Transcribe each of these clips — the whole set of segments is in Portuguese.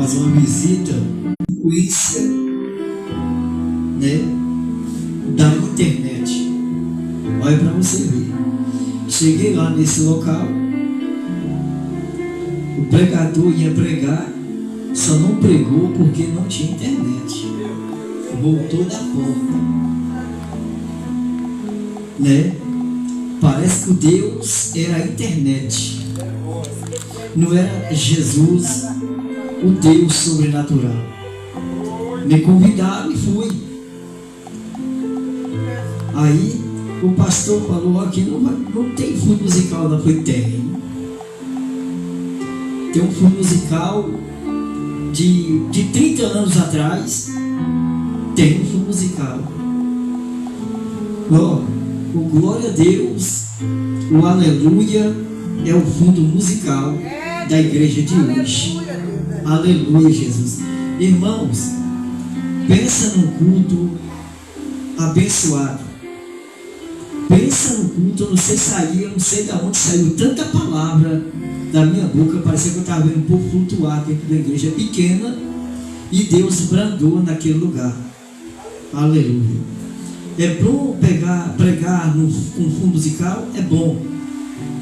faz uma visita, influência, né, da internet. Olha para você ver. Cheguei lá nesse local, o pregador ia pregar, só não pregou porque não tinha internet. Voltou da porta, né? Parece que o Deus era a internet, não era Jesus, o Deus sobrenatural. Me convidaram e fui. Aí o pastor falou: aqui não tem fundo musical. Não foi tem. Tem um fundo musical de 30 anos atrás. Tem um fundo musical. O glória a Deus, o aleluia é o fundo musical da igreja de hoje. Aleluia, Jesus. Irmãos, pensa num culto abençoado. Pensa no culto, eu não sei de onde saiu tanta palavra da minha boca. Parecia que eu estava vendo um povo flutuar dentro da igreja pequena e Deus brandou naquele lugar. Aleluia. É bom pregar com fundo musical? É bom.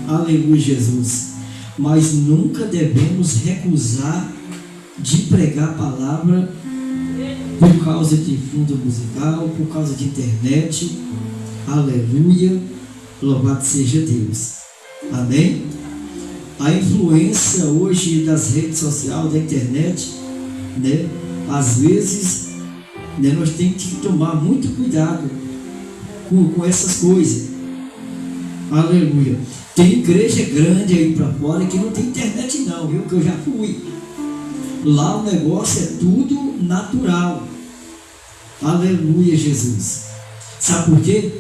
Aleluia, Jesus. Mas nunca devemos recusar de pregar a palavra por causa de fundo musical, por causa de internet. Aleluia, louvado seja Deus. Amém? A influência hoje das redes sociais, da internet, né? Às vezes, né, nós temos que tomar muito cuidado com essas coisas. Aleluia. Tem igreja grande aí para fora que não tem internet não, viu? Que eu já fui. Lá o negócio é tudo natural. Aleluia, Jesus. Sabe por quê?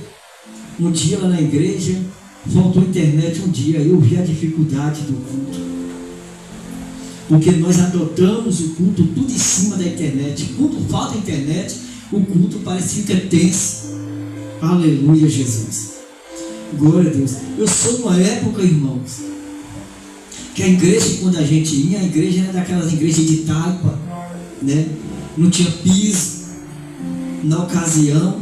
Um dia lá na igreja, faltou internet um dia, eu vi a dificuldade do culto. Porque nós adotamos o culto tudo em cima da internet. Quando falta internet, o culto parece que fica tenso. Aleluia, Jesus. Glória a Deus. Eu sou numa época, irmãos, que a igreja, quando a gente ia, a igreja era daquelas igrejas de taipa, né? Não tinha piso. Na ocasião,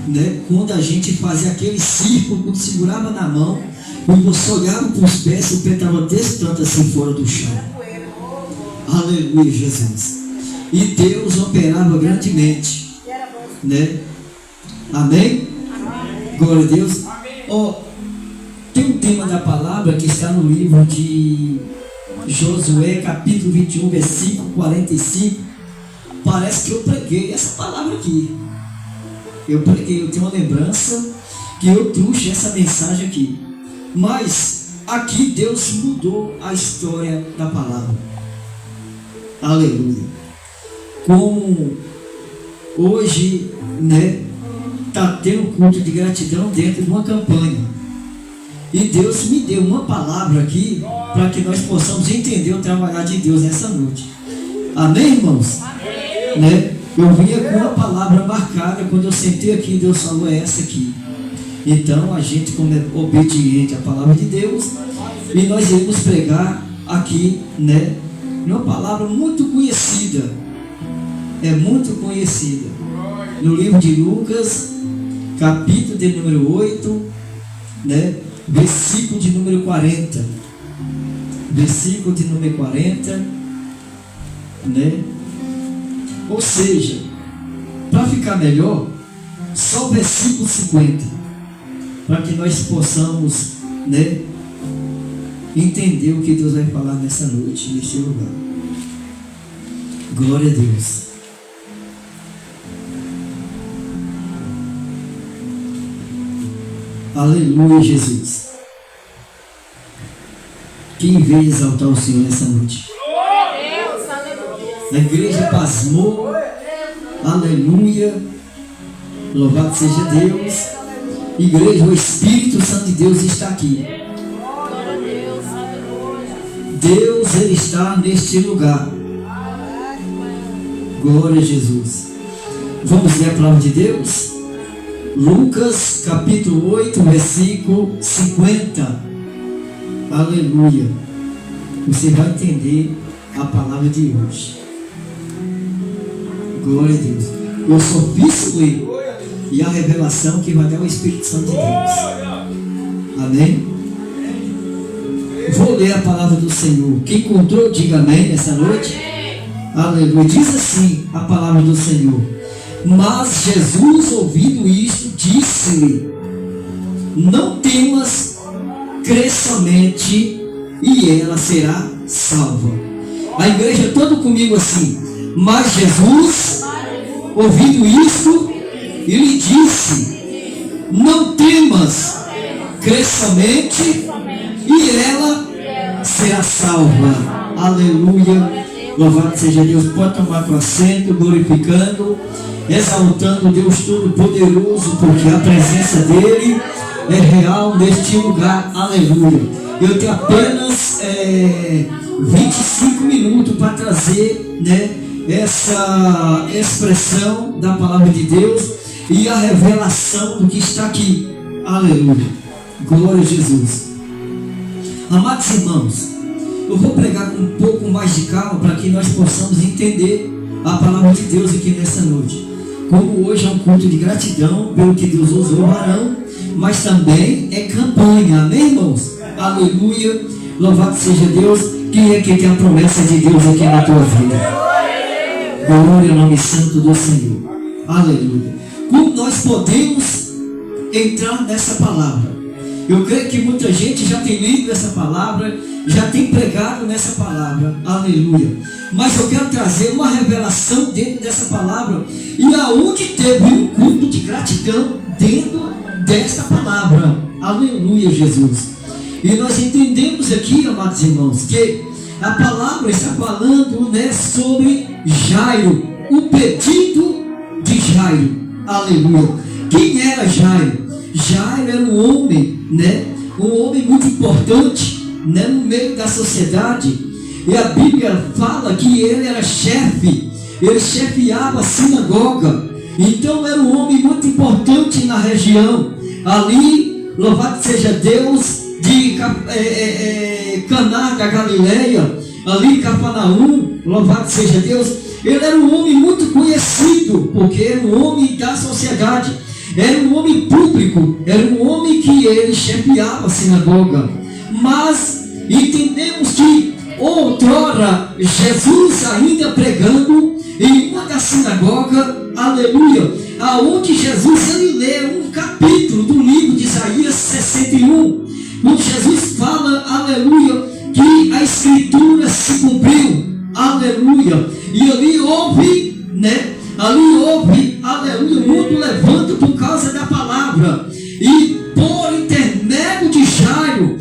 né, quando a gente fazia aquele círculo, quando segurava na mão, quando você olhava para os pés, o pé estava desse tanto assim fora do chão. Aleluia, Jesus. E Deus operava grandemente, né? Amém? Glória a Deus. Tem um tema da palavra que está no livro de Josué, capítulo 21, versículo 45. Parece que eu preguei essa palavra aqui. Eu tenho uma lembrança que eu trouxe essa mensagem aqui. Mas aqui Deus mudou a história da palavra. Aleluia. Como hoje, né, está tendo culto de gratidão dentro de uma campanha. E Deus me deu uma palavra aqui para que nós possamos entender o trabalhar de Deus nessa noite. Amém, irmãos? Amém. Né? Eu vinha com uma palavra marcada, quando eu sentei aqui, Deus falou: é essa aqui. Então, a gente, como é obediente à palavra de Deus, e nós iremos pregar aqui, né, uma palavra muito conhecida. É muito conhecida. No livro de Lucas, capítulo de número 8, né, versículo de número 40. Versículo de número 40, né? Ou seja, para ficar melhor, só o versículo 50, para que nós possamos, né, entender o que Deus vai falar nessa noite, neste lugar. Glória a Deus. Aleluia, Jesus. Quem veio exaltar o Senhor nessa noite? A igreja pasmou. Aleluia. Louvado seja Deus. Igreja, o Espírito Santo de Deus está aqui. Deus, Ele está neste lugar. Glória a Jesus. Vamos ler a palavra de Deus? Lucas capítulo 8, versículo 50. Aleluia. Você vai entender a palavra de hoje. Glória a Deus. Eu só fiz ler. E a revelação que vai dar o Espírito Santo de Deus. Amém? Vou ler a palavra do Senhor. Quem encontrou, diga amém nessa noite. Aleluia. Diz assim a palavra do Senhor. Mas Jesus, ouvindo isto, disse-lhe: não temas, crê somente, e ela será salva. A igreja toda comigo assim. Mas Jesus, ouvindo isto, ele disse: não temas, crê somente, e ela será salva. Aleluia. Louvado seja Deus. Pode tomar com assento, glorificando, exaltando Deus Todo-Poderoso, porque a presença dele é real neste lugar. Aleluia. Eu tenho apenas 25 minutos para trazer, né, essa expressão da palavra de Deus e a revelação do que está aqui. Aleluia. Glória a Jesus. Amados irmãos, eu vou pregar com um pouco mais de calma para que nós possamos entender a palavra de Deus aqui nessa noite. Como hoje é um culto de gratidão pelo que Deus usou o varão, mas também é campanha. Amém, irmãos? Aleluia. Louvado seja Deus. Quem é que tem a promessa de Deus aqui na tua vida? Glória ao nome santo do Senhor. Aleluia. Como nós podemos entrar nessa palavra? Eu creio que muita gente já tem lido essa palavra, já tem pregado nessa palavra. Aleluia. Mas eu quero trazer uma revelação dentro dessa palavra. E aonde teve um culto de gratidão dentro desta palavra. Aleluia, Jesus. E nós entendemos aqui, amados irmãos, que a palavra está falando, né, sobre Jairo, o pedido de Jairo. Aleluia. Quem era Jairo? Jairo era um homem, né, um homem muito importante, né, no meio da sociedade. E a Bíblia fala que ele era chefe, ele chefiava a sinagoga. Então era um homem muito importante na região. Ali, louvado seja Deus, de Caná da Galileia, ali em Cafarnaum, louvado seja Deus. Ele era um homem muito conhecido, porque era um homem da sociedade, era um homem público, era um homem que ele chefiava a sinagoga. Mas entendemos que outrora Jesus ainda pregando em uma da sinagoga, aleluia, aonde Jesus ele lê um capítulo do livro de Isaías 61, onde Jesus fala, aleluia, que a escritura se cumpriu, aleluia, e ali houve, né, ali houve, aleluia, o mundo levanta por causa da palavra, e por intermédio de Jairo,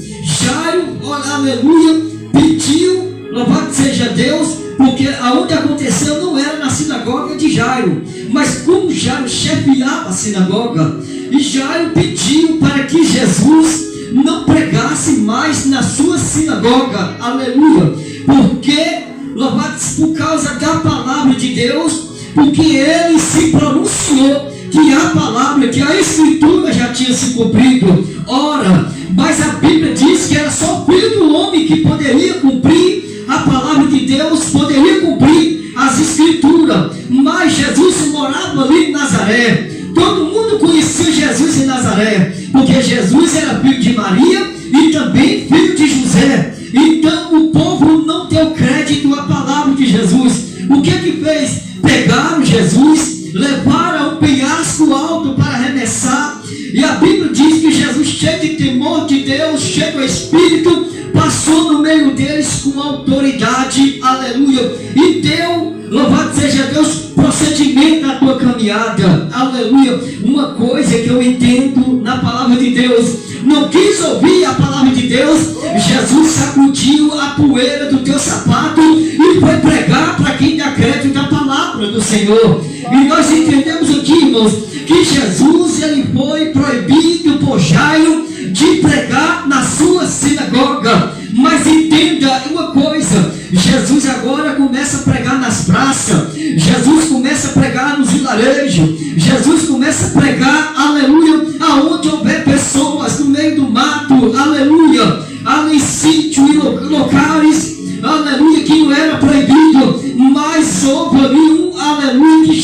aleluia, pediu, louvado seja Deus, porque aonde aconteceu não era na sinagoga de Jairo, mas como Jairo chefiava a sinagoga, e Jairo pediu para que Jesus não pregasse mais na sua sinagoga, aleluia, porque, louvado, por causa da palavra de Deus, porque ele se pronunciou que a palavra, que a escritura já tinha se cumprido. Ora, mas a Bíblia diz que era só o filho do homem que poderia cumprir a palavra de Deus, poderia cumprir as escrituras. Mas Jesus morava ali em Nazaré. Todo mundo conhecia Jesus em Nazaré, porque Jesus era filho de Maria e também filho de José. Então o povo não deu crédito à palavra de Jesus. O que fez? Pegaram Jesus, levaram a um penhasco alto para arremessar. E a Bíblia diz que Jesus, cheio de temor de Deus, cheio do Espírito, passou no meio deles com autoridade, aleluia, e deu, louvado seja Deus, procedimento na tua caminhada, aleluia. Uma coisa que eu entendo na palavra de Deus: não quis ouvir a palavra de Deus, Jesus sacudiu a poeira do teu sapato e foi pregar para quem dá crédito da palavra do Senhor. E nós entendemos aqui, irmãos, que Jesus ele foi proibido por Jairo de pregar na sua sinagoga. Mas entenda uma coisa: Jesus agora começa a pregar nas praças, Jesus começa a pregar nos vilarejos, Jesus começa a pregar, aleluia, aonde houver pessoas no meio do mato, aleluia, ali em sítio e locais, aleluia, que não era proibido, mas houve ali aleluia, que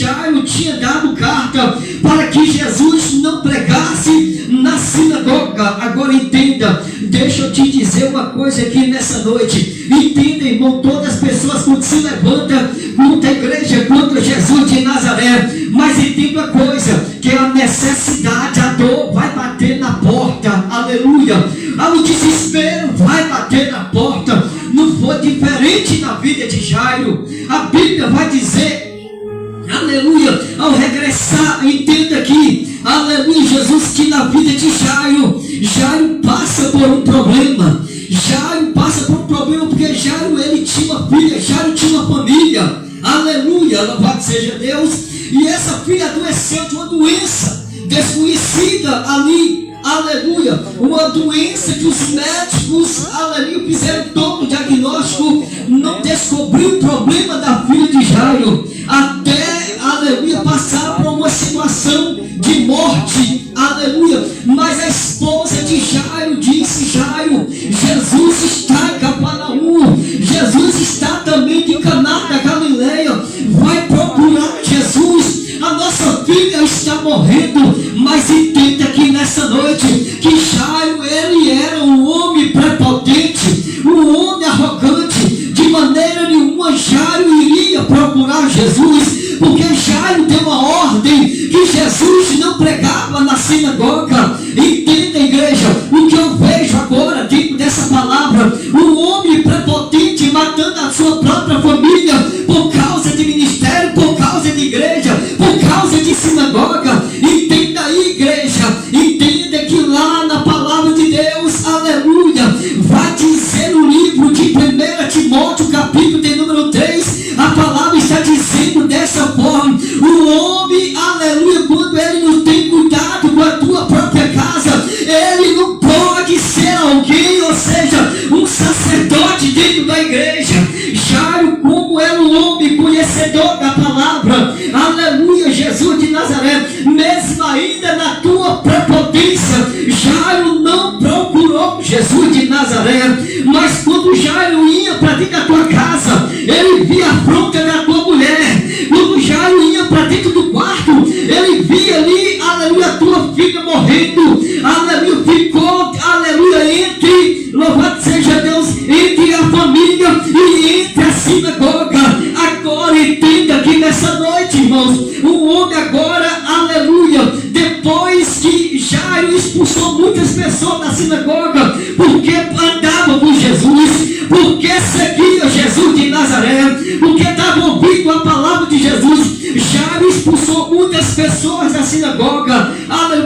coisa aqui nessa noite. Entenda, irmão, todas as pessoas quando se levantam contra a igreja, contra Jesus de Nazaré, mas entenda a coisa, que a necessidade, a dor vai bater na porta, aleluia, o desespero vai bater na porta. Não foi diferente na vida de Jairo. A Bíblia vai dizer, aleluia, ao regressar, entenda aqui, aleluia, Jesus, que na vida de Jairo passa por um problema. Jairo passa por um problema porque Jairo, ele tinha uma filha, Jairo tinha uma família, aleluia, louvado seja Deus, e essa filha adoeceu de uma doença desconhecida ali, aleluia, uma doença que os médicos, aleluia, fizeram todo o diagnóstico, não descobriu o problema da filha de Jairo, até, aleluia, passar por uma situação de morte, aleluia, mas a esposa de Jairo disse, Jairo, Jesus está em Cafarnaum, Jesus está também em Caná da Galileia, vai procurar Jesus, a nossa filha está morrendo. Mas entenda aqui nessa noite, que Jairo, ele era um homem prepotente, um homem arrogante, de maneira nenhuma Jairo iria procurar Jesus, porque Jairo deu uma ordem que Jesus não pregava na sinagoga. Entenda, igreja, o que eu vejo agora dentro dessa palavra, um homem prepotente matando a sua própria família por causa de ministério, por causa de igreja, por causa de sinagoga. Entenda aí, igreja, entenda que lá na palavra de Deus, aleluia, vai dizer no livro de 1 Timóteo, capítulo de número 3, a palavra está dizendo dessa forma, o homem, aleluia, quando ele não tem cuidado com a tua própria casa, ele não pode ser alguém, ou seja, um sacerdote dentro da igreja. Jairo, como era um homem conhecedor da palavra, aleluia, Jesus de Nazaré, mesmo ainda na tua prepotência, Jairo não procurou Jesus de Nazaré, mas quando Jairo ia para dentro da tua casa, ele via a afronta da tua mulher. Quando Jairo ia para dentro do quarto, ele via ali, aleluia, a tua filha morrendo, aleluia, ficou, aleluia, entre, louvado seja Deus, entre a família e entre a sinagoga. Agora entenda que nessa noite, irmãos, o homem agora, aleluia, depois que Jairo expulsou muitas pessoas da sinagoga, porque andava com Jesus, porque seguia Jesus de Nazaré, porque estava ouvindo a palavra de Jesus, Jairo expulsou muitas pessoas da sinagoga,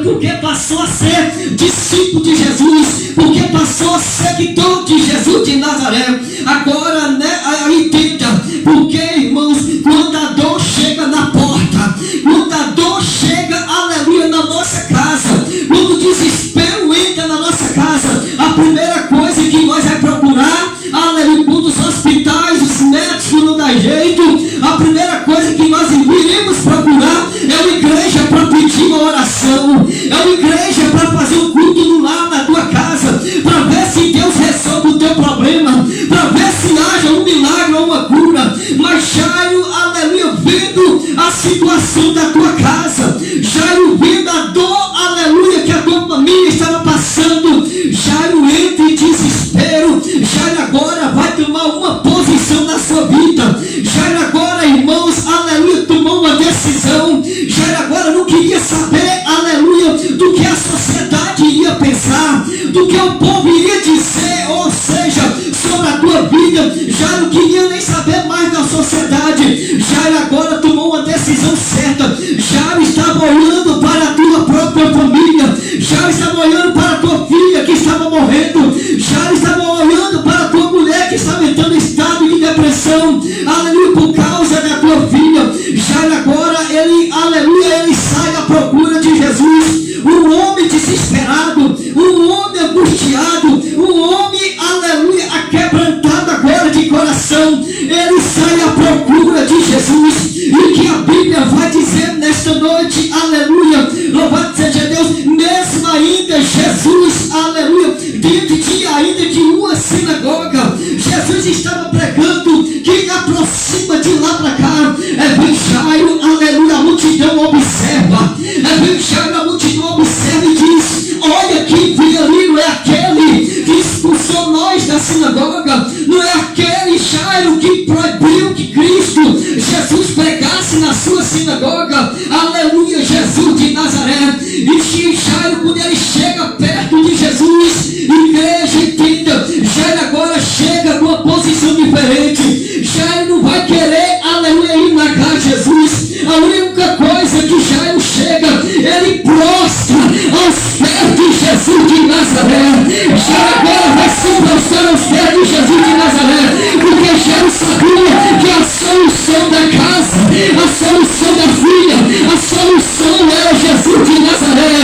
porque passou a ser discípulo de Jesus, porque passou a ser seguidor de Jesus de Nazaré. Agora, né, entenda, porque, irmãos, quando a dor chega na porta, quando a dor chega, aleluia, na nossa casa, quando o desespero entra na nossa casa, a primeira coisa que nós vamos procurar, aleluia, quando os hospitais, os médicos não dá jeito, a primeira coisa que nós iremos procurar é uma igreja para pedir uma oração, é uma igreja para fazer um culto no lar na tua casa, para ver se Deus resolve o teu problema, para ver se haja um milagre ou uma cura. Mas Jairo, aleluia, vendo a situação da tua casa, Jairo vendo a dor, aleluia, que a tua família estava passando, Jairo entra em desespero. Jairo agora vai tomar uma posição na sua vida. Jairo agora, irmãos, aleluia, tomou uma decisão. Jairo agora não queria saber, aleluia, do que a sociedade iria pensar, do que o povo iria dizer, ou seja, sobre a tua vida. Jairo não queria nem saber mais da sociedade. Jairo agora tomou uma decisão certa. Jairo estava olhando para a tua própria família. Jairo estava olhando para a tua filha que estava morrendo. Jairo estava olhando para a tua mulher que estava entrando em estado de depressão, aleluia, por causa da tua filha. Jairo agora, ele, aleluia, ele sai à procura de Jesus. Um homem desesperado, um homem angustiado, um homem, aleluia, aquebrantado agora de coração. Ele sai à procura de Jesus. E o que a Bíblia vai dizer nesta noite, aleluia, louvado seja Deus, mesmo ainda Jesus, aleluia, dentro de ainda de uma sinagoga, Jesus estava pregando. Quem aproxima de lá para cá vem Jairo, aleluia, a multidão observa, vem Jairo, a multidão observa e diz: olha, quem veio ali não é aquele que expulsou nós da sinagoga, não é aquele Jairo que proibiu que Cristo, Jesus, pregasse na sua sinagoga. Aleluia, Jesus de Nazaré. E Jairo, quando ele chega perto de Jesus, igreja, entenda, Jairo agora chega numa posição diferente. Jairo não vai querer, aleluia, indagar Jesus. A única coisa que Jairo chega, ele prostra aos pés de Jesus de Nazaré. Jairo agora vai se prostrar aos pés de Jesus de Nazaré, porque Jairo sabia que a solução da casa, a solução da filha, a solução era Jesus de Nazaré.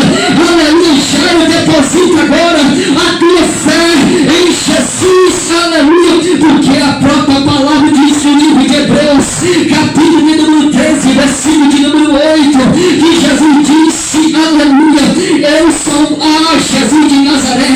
Aleluia, Jairo, deposita agora a tua fé em Jesus, aleluia, porque a própria palavra diz no livro de Hebreus, capítulo de número 13, versículo de número 8, que Jesus disse, aleluia, eu sou Jesus de Nazaré,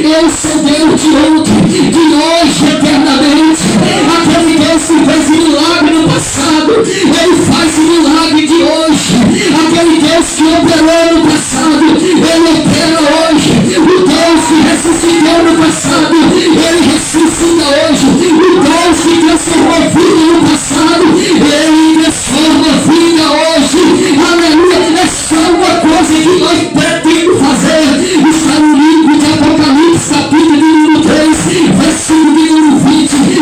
eu sou Deus de ontem, de hoje, eternamente. Aquele Deus que fez milagre no passado, ele faz milagre de hoje. Aquele Deus que operou no passado, ele opera hoje. O Deus que ressuscitou no passado, ele ressuscita hoje. O Deus que transformou vida no passado, ele transforma vida hoje. Aleluia, é só uma coisa que nós pretendemos fazer. Está no livro de Apocalipse, capítulo de número 3, versículo de número 20.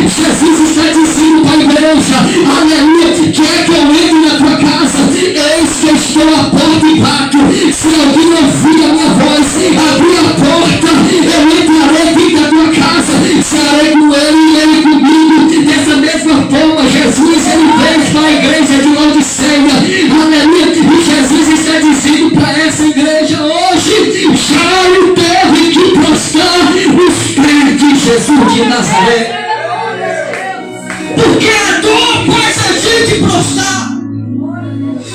Jesus está dizendo para a igreja, aleluia, quer que eu entre na tua casa? Eis que eu estou à porta e bato. Se alguém ouvir a minha voz, abrir a porta, eu entrarei dentro da tua casa, estarei com ele e ele comigo. Dessa mesma forma, Jesus, ele veio para a igreja de Laodiceia, aleluia, e Jesus está dizendo para essa igreja hoje, Jairo teve que prostrar os pés de Jesus de Nazaré. Porque a dor faz a gente prostrar.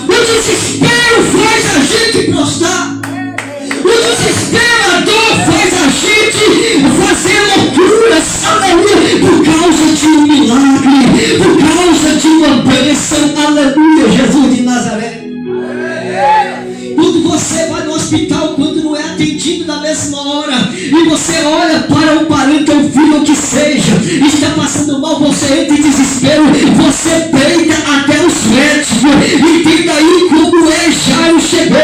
O desespero faz a gente prostrar. O desespero, a dor faz a gente fazer loucuras, aleluia, por causa de um milagre, por causa de uma bênção, aleluia, Jesus de Nazaré. Quando você vai no hospital, quando não é atendido na mesma hora, e você olha para um parente ou filho, ou que seja, está passando mal, você entra em desespero, você deita até os médicos. Entenda aí como Jairo chegou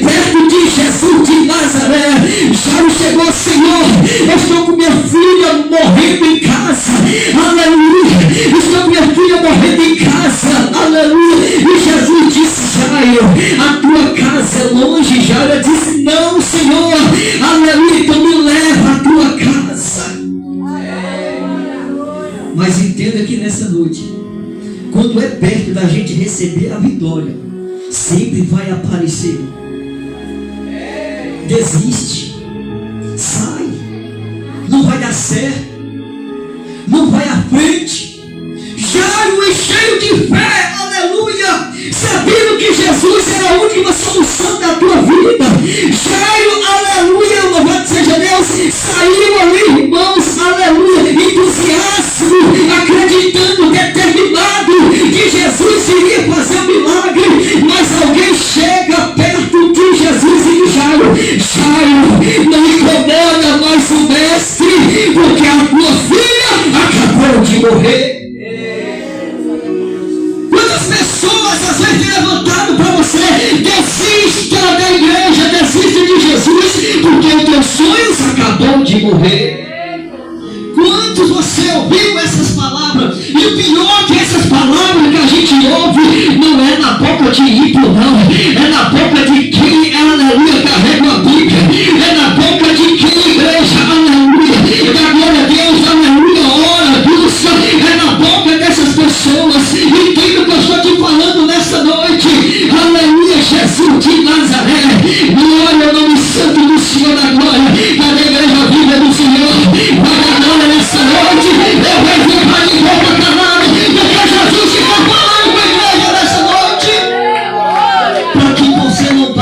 perto de Jesus de Nazaré. Jairo chegou, Senhor, eu estou com minha filha morrendo em casa, aleluia, estou com minha filha morrendo em casa, aleluia, e Jesus disse, Jairo, a tua casa é longe. Jairo disse, não, Senhor, aleluia, então me leva à tua casa. Mas entenda que nessa noite, quando é perto da gente receber a vitória, sempre vai aparecer. Desiste, sai, não vai dar certo, não vai à frente. Jairo é cheio de fé, aleluia, sabendo que Jesus era a última solução da tua vida. Jairo, aleluia, louvado seja Deus, saiu ali, irmãos, aleluia, entusiasmo, acreditando, determinado que Jesus iria fazer um milagre. Mas alguém chega perto de Jesus e diz, Jairo, não incomoda mais o mestre, porque a tua filha acabou de morrer. Quantas pessoas às vezes têm levantado para você, desista da igreja, desista de Jesus, porque os teus sonhos acabou de morrer. Quantos você ouviu essas palavras? E o pior é que essas palavras que a gente ouve não é na boca de ímpio, não. É na boca de quem, aleluia, carrega a Bíblia. É na boca de quem, igreja, aleluia, da glória a Deus, aleluia, ora, busca. É na boca dessas pessoas. E quem que eu estou te falando nessa noite? Aleluia, Jesus de Nazaré. Glória ao nome santo do Senhor da glória. Cadê a igreja viva do Senhor? Vai a glória nessa noite. Eu vou ficar de boca calada, porque Jesus está falando com a igreja nessa noite. Para que você não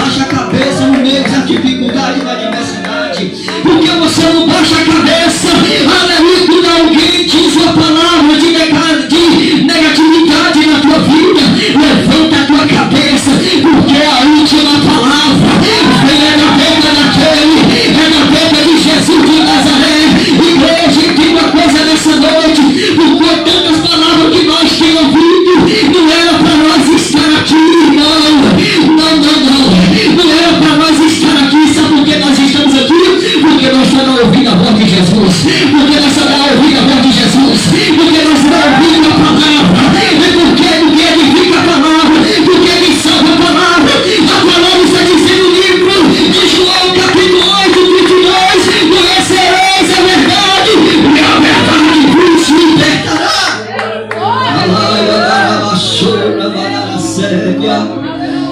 séria.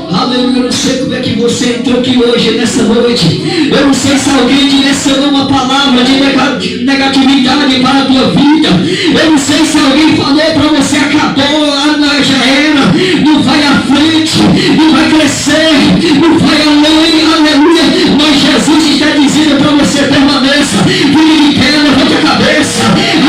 Aleluia, eu não sei como é que você entrou aqui hoje, nessa noite. Eu não sei se alguém direcionou uma palavra de negatividade para a tua vida. Eu não sei se alguém falou para você, acabou, já era, não vai à frente, não vai crescer, não vai além, aleluia. Mas Jesus está dizendo para você, permaneça, filho de pedra, levante a cabeça,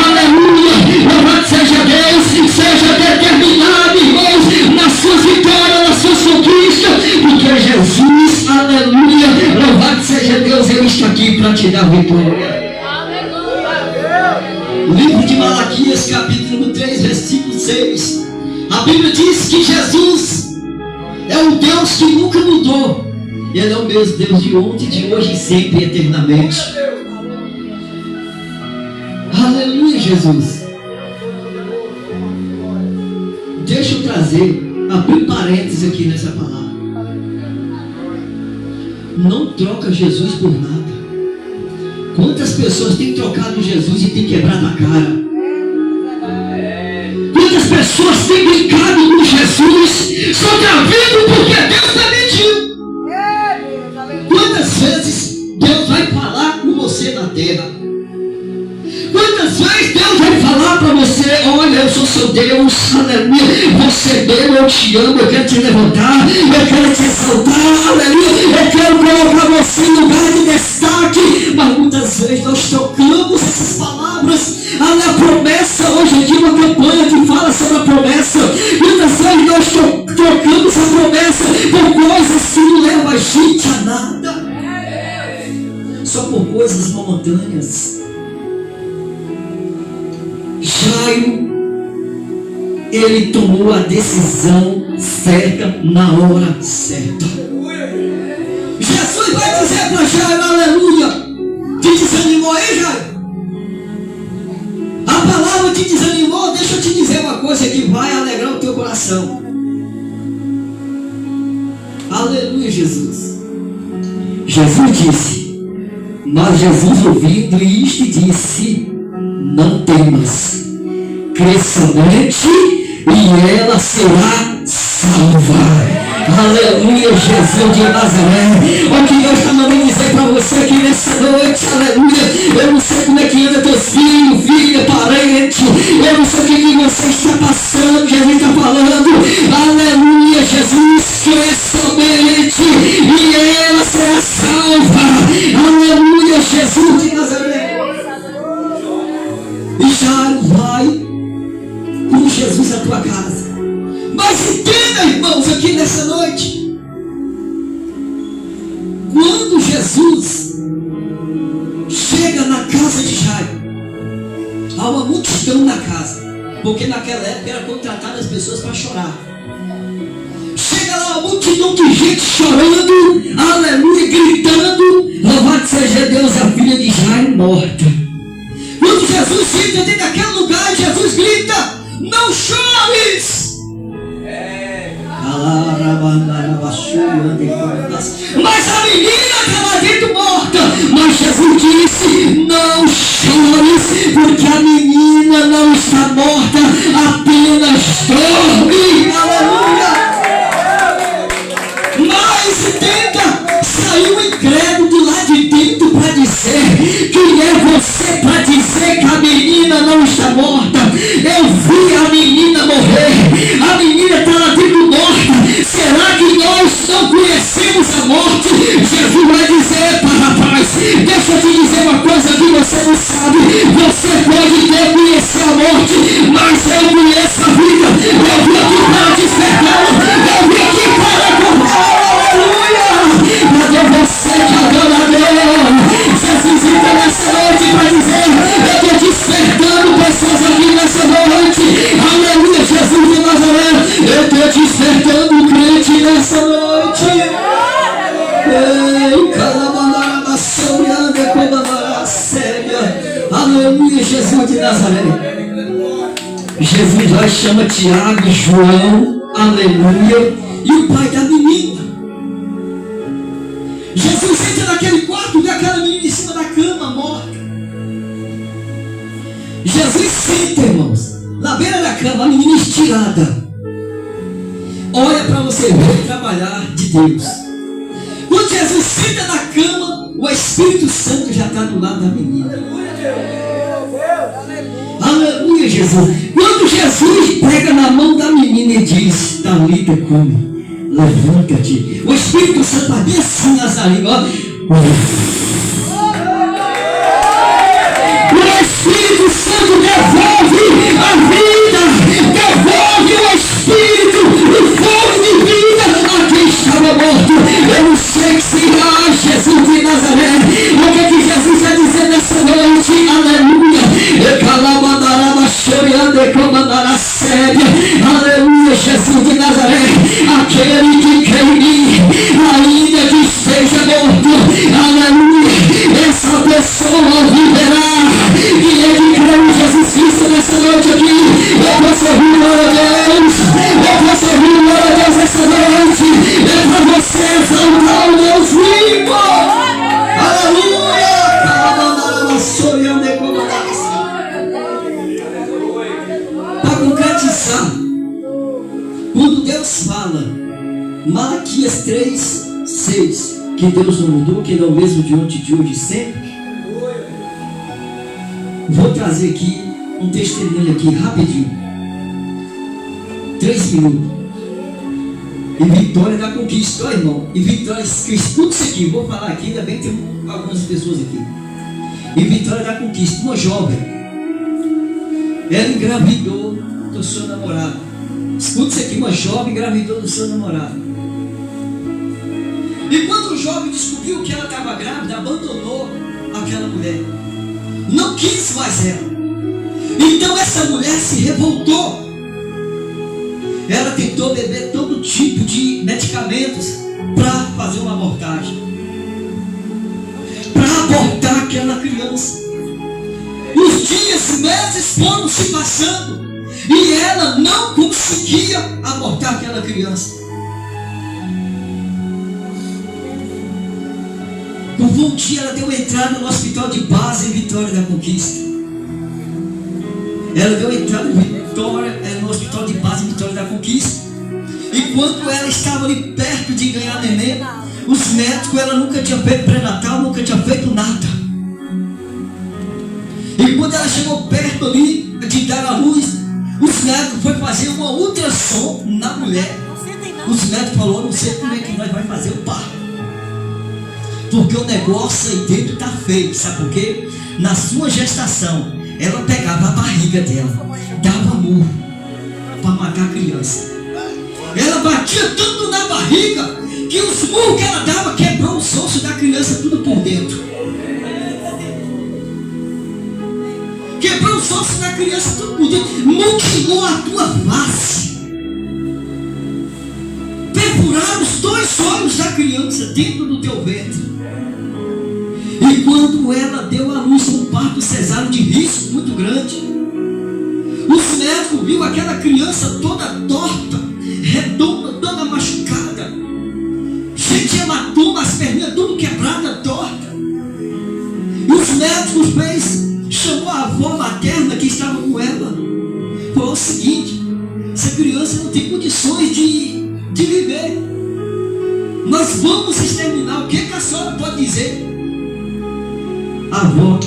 aleluia, louvado seja Deus, seja determinado, irmãos, nas suas vitórias, nas suas conquistas, porque Jesus, aleluia, louvado seja Deus, Ele está aqui para te dar vitória. Livro de Malaquias, capítulo 3, versículo 6. A Bíblia diz que Jesus é um Deus que nunca mudou. Ele é o mesmo Deus de ontem, de hoje e sempre, eternamente. Aleluia, Jesus. Deixa eu abrir parênteses aqui nessa palavra. Não troca Jesus por nada. Quantas pessoas têm trocado Jesus e têm quebrado a cara? Quantas pessoas têm brincado com Jesus, só está vindo porque Deus permitiu? Quantas vezes Deus vai falar com você na terra? Quantas vezes Deus vai falar para você, olha, eu sou seu Deus, aleluia, você é meu, eu te amo, eu quero te levantar, eu quero te exaltar, aleluia, eu quero colocar você em lugar de destaque. Mas muitas vezes nós trocamos essas palavras, a promessa, hoje aqui uma campanha que fala sobre a promessa, muitas vezes nós trocamos a promessa por coisas que não levam a gente a nada, só por coisas momentâneas. Jairo, ele tomou a decisão certa na hora certa. Jesus vai dizer para Jairo, aleluia, te desanimou aí, Jairo? A palavra te desanimou? Deixa eu te dizer uma coisa que vai alegrar o teu coração. Aleluia, Jesus. Jesus disse, mas Jesus ouvindo isto disse, não temas, crê somente e ela será salva. Aleluia, Jesus de Nazaré. O que Deus está mandando dizer para você aqui nessa noite, aleluia. Eu não sei como é que anda teus filhos, filha, parente. Eu não sei o que você está passando. Jesus está falando, aleluia, Jesus, crê somente e ela será salva. Aleluia, Jesus de Nazaré. E Jairo vai com Jesus à tua casa. Mas entenda, irmãos, aqui nessa noite, quando Jesus chega na casa de Jairo, há uma multidão na casa, porque naquela época era contratada as pessoas para chorar. Chega lá uma multidão de gente chorando, aleluia, gritando, louvado seja Deus, a filha de Jairo morta. Quando Jesus entra dentro daquele lugar, Jesus grita, não chores! Mas a menina estava dentro morta. Mas Jesus disse, não chores, porque a menina não está morta, apenas dorme. Aleluia! Mas tenta sair um incrédulo lá de dentro para dizer, quem é você para dizer que a menina não está morta? Eu vi a menina morrer, a menina está lá dentro morta. Será que nós não conhecemos a morte? Jesus vai dizer, rapaz, deixa eu te dizer uma coisa que você não sabe. Você pode ter conhecer a morte, mas eu conheço a vida. Eu vim aqui para despertar, eu vim aqui para acordar. Aleluia! Cadê você que adora a Deus? Jesus entra nessa noite para dizer, eu estou despertando pessoas aqui nessa noite. Aleluia, Jesus de Nazaré, eu estou despertando o crente nessa noite. Ei, calabalabação e anda com a séria. Aleluia, Jesus de Nazaré. Jesus vai chamar Tiago e João, aleluia, e o pai da menina. Jesus entra naquele quarto, vê aquela menina em cima da cama, morta. Jesus senta, irmãos, na beira da cama, a menina estirada. Olha para você ver o trabalhar de Deus. Quando Jesus senta na cama, o Espírito Santo já está do lado da menina. Aleluia, Jesus. Quando Jesus pega na mão da menina e diz: Talita cumi, levanta-te. O Espírito Santo vai bem assim nessa língua. O Espírito Santo devolve a vida, devolve o Espírito, o fogo de vida a quem estava morto. Eu não sei se Jesus de Nazaré, o que é que Jesus vai dizer nessa noite? Aleluia. Aleluia, Jesus de Nazaré, aquele que crê em mim, ainda que esteja morto, aleluia, essa pessoa viverá. E ele crê em Jesus Cristo nessa noite aqui. Eu posso ouvir glória a Deus, eu posso ouvir glória a Deus nessa noite. É para você exaltar o Deus vivo. Aleluia. Para concretizar, quando Deus fala, Malaquias 3:6, que Deus não mudou, que Ele é o mesmo de ontem, de hoje e sempre. Vou trazer aqui um testemunho aqui rapidinho. 3 minutos. E vitória da conquista, ó, irmão. E vitória, escuta isso aqui, vou falar aqui, ainda bem que tem algumas pessoas aqui. E vitória da conquista, uma jovem, ela engravidou do seu namorado. Escuta isso aqui, uma jovem engravidou do seu namorado. E quando o jovem descobriu que ela estava grávida, abandonou aquela mulher. Não quis mais ela. Então essa mulher se revoltou. Ela tentou beber todo tipo de medicamentos para fazer uma abortagem, para abortar aquela criança. Os dias, meses foram se passando e ela não conseguia abortar aquela criança. No bom dia ela deu entrada no hospital de base em Vitória da Conquista. Ela deu entrada no hospital de base em Vitória da Conquista. E quando ela estava ali perto de ganhar neném, os médicos, ela nunca tinha feito pré-natal, nunca tinha feito nada. E quando ela chegou perto ali de dar a luz, os médicos foram fazer uma ultrassom na mulher. Os médicos falaram: não sei como é que nós vamos fazer o parto, porque o negócio aí dentro está feio. Sabe por quê? Na sua gestação, ela pegava a barriga dela, dava murro para matar a criança. Ela batia tanto na barriga que os murros que ela dava quebrou os ossos da criança tudo por dentro. Quebrou os ossos da criança tudo por dentro. Mutilou a tua face. Perfuraram os 2 olhos da criança dentro do teu ventre. E quando ela deu à luz um parto cesáreo de risco muito grande, os médicos viram aquela criança toda torta, redonda, toda machucada, cheia de hematoma, as perninhas tudo quebrada, torta. E os médicos chamou a avó materna que estava com ela. Falou o seguinte: essa criança não tem condições de viver. Nós vamos exterminar. O que a senhora pode dizer? Avó,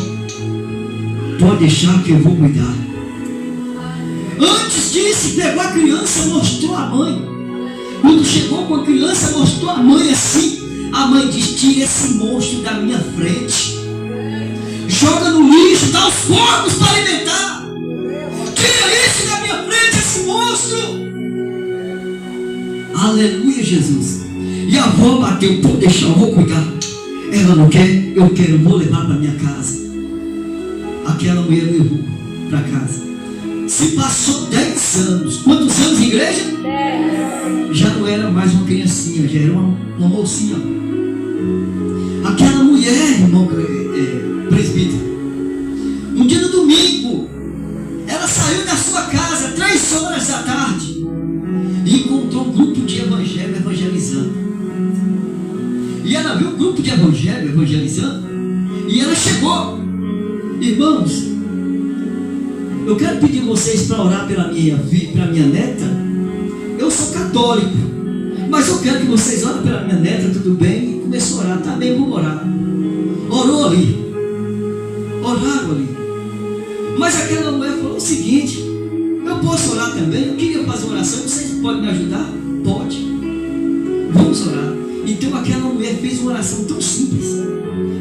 pode deixar que eu vou cuidar. Antes disso, pegou a criança, mostrou a mãe. Quando chegou com a criança, mostrou a mãe assim. A mãe diz: tira esse monstro da minha frente, joga no lixo, dá os fogos para alimentar. Tira isso da minha frente, esse monstro. Aleluia, Jesus. E a avó bateu: pode deixar, eu vou cuidar. Ela não quer, eu quero, vou levar para minha casa. Aquela mulher levou para casa. Se passou 10 anos. Quantos anos, igreja? 10. Já não era mais uma criancinha, já era uma mocinha. Aquela mulher, irmão presbítero, um dia no domingo, ela saiu da sua casa 3 horas da tarde e encontrou um grupo de evangelho evangelizando. E ela viu um grupo de evangelho evangelizando e ela chegou. Irmãos, eu quero pedir vocês para orar pela minha neta. Eu sou católico, mas eu quero que vocês olhem pela minha neta, tudo bem? E começou a orar, tá bem, vamos orar. Orou ali, oraram ali. Mas aquela mulher falou o seguinte: eu posso orar também? Eu queria fazer uma oração, vocês podem me ajudar? Pode, vamos orar. Então aquela mulher fez uma oração tão simples.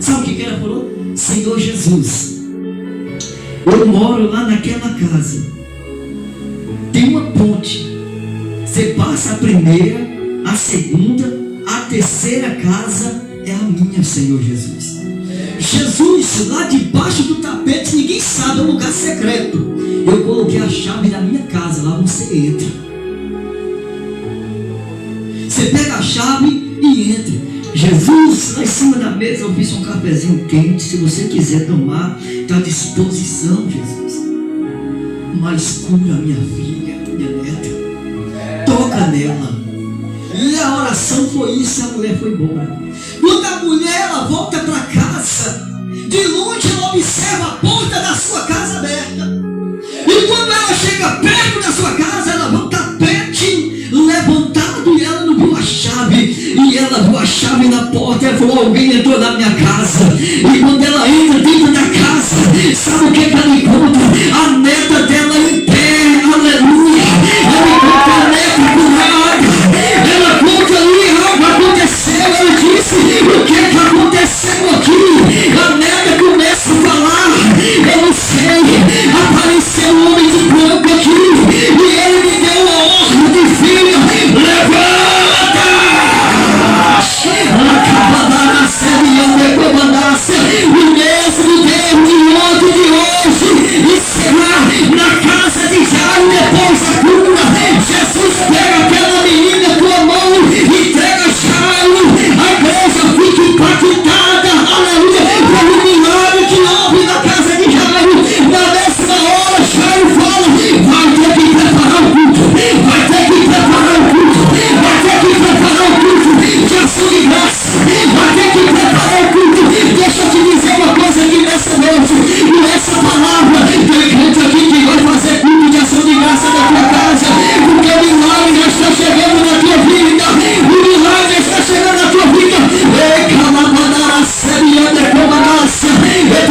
Sabe o que ela falou? Senhor Jesus, eu moro lá naquela casa, tem uma ponte, você passa a primeira, a segunda, a terceira casa é a minha, Senhor Jesus. Jesus, lá debaixo do tapete, ninguém sabe, é um lugar secreto. Eu coloquei a chave da minha casa, lá você entra. Você pega a chave e entra. Jesus, lá em cima da mesa eu fiz um cafezinho quente, se você quiser tomar, está à disposição, Jesus. Mas cura minha filha, minha neta, toca nela. E a oração foi isso, a mulher foi embora. Quando a mulher ela volta para casa, de longe ela observa a porta da sua casa aberta. E quando ela chega perto da sua casa, ela vê o tapete levantado e ela não viu a chave. E ela viu a chave na porta e ela falou: alguém entrou na minha casa. E quando ela entra dentro da casa, sabe o que ela encontra? A neta dela em pé, aleluia. Ela encontra a neta curada. Ela conta ali, algo aconteceu. Ela disse: o que aconteceu aqui? A neta começa a falar: eu não sei, apareceu um homem de branco aqui e ele me deu uma ordem de filha, levanta! O mesmo Deus de ontem e de hoje e será na casa de Jairo depois da cura. Jesus pega aquela menina com a mão e entrega a Jairo. A igreja fica impactada, aleluia, pelo milagre que houve na casa de Jairo. Na mesma hora Jairo fala: vai ter que preparar o culto, vai ter que preparar o culto, vai ter que preparar o culto de ação de graça, vai ter que preparar o culto. Deixa eu te dizer uma coisa aqui nessa noite, e essa palavra, tem gente aqui que vai fazer culto de ação de graça na tua casa, porque o milagre já está chegando na tua vida, o milagre está chegando na tua vida.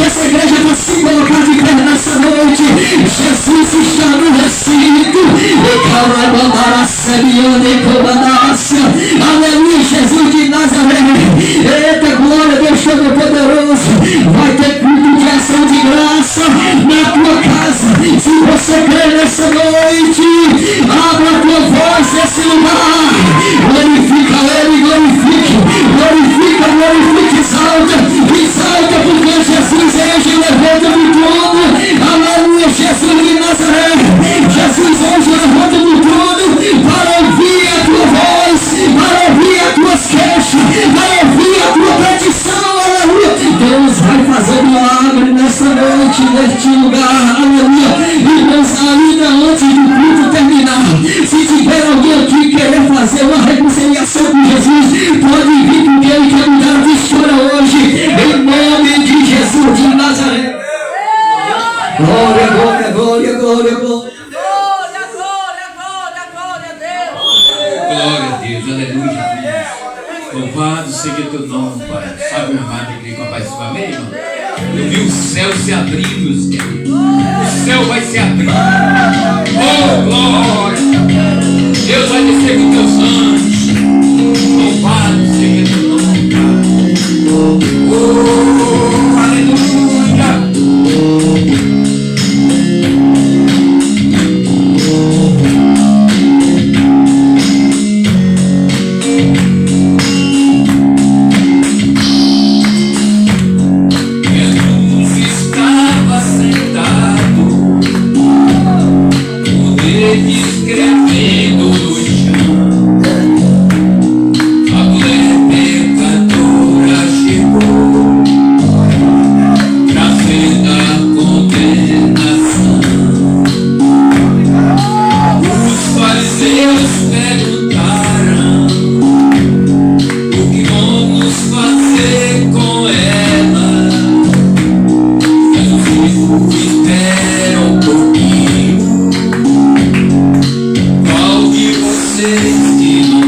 Essa igreja vai se colocar de pé nessa noite. Jesus está no recinto. Aleluia, Jesus de Nazaré. Eita, glória a Deus Todo-Poderoso. Vai ter culto de ação de graça na tua casa. Se você crê nessa noite, abra a tua voz nesse lugar. Glorifica Ele, glorifique, exalta, porque Jesus hoje levanta do trono. Aleluia, Jesus de Nazaré. Jesus hoje levanta do trono para ouvir a tua voz, para ouvir as tuas queixas, para ouvir a tua petição. Aleluia. Deus vai fazer milagre nessa noite, neste lugar. Aleluia. Irmãos, ainda antes do culto terminar, se tiver alguém aqui querer fazer uma reconciliação com Jesus, pode vir, porque Ele quer mudar a história hoje, em nome de Jesus de Nazaré. Glória, glória, glória, glória, glória. Glória a Deus, aleluia. Louvado seja teu nome, Pai. Sabe, meu amado, que com a paz do amém, irmão? Eu vi o céu se abrir, meus queridos. O céu vai se abrir. Oh, glória. Deus vai descer com teus anjos. Louvado seja teu nome, Pai. Oh, aleluia. Escrevendo no chão. que não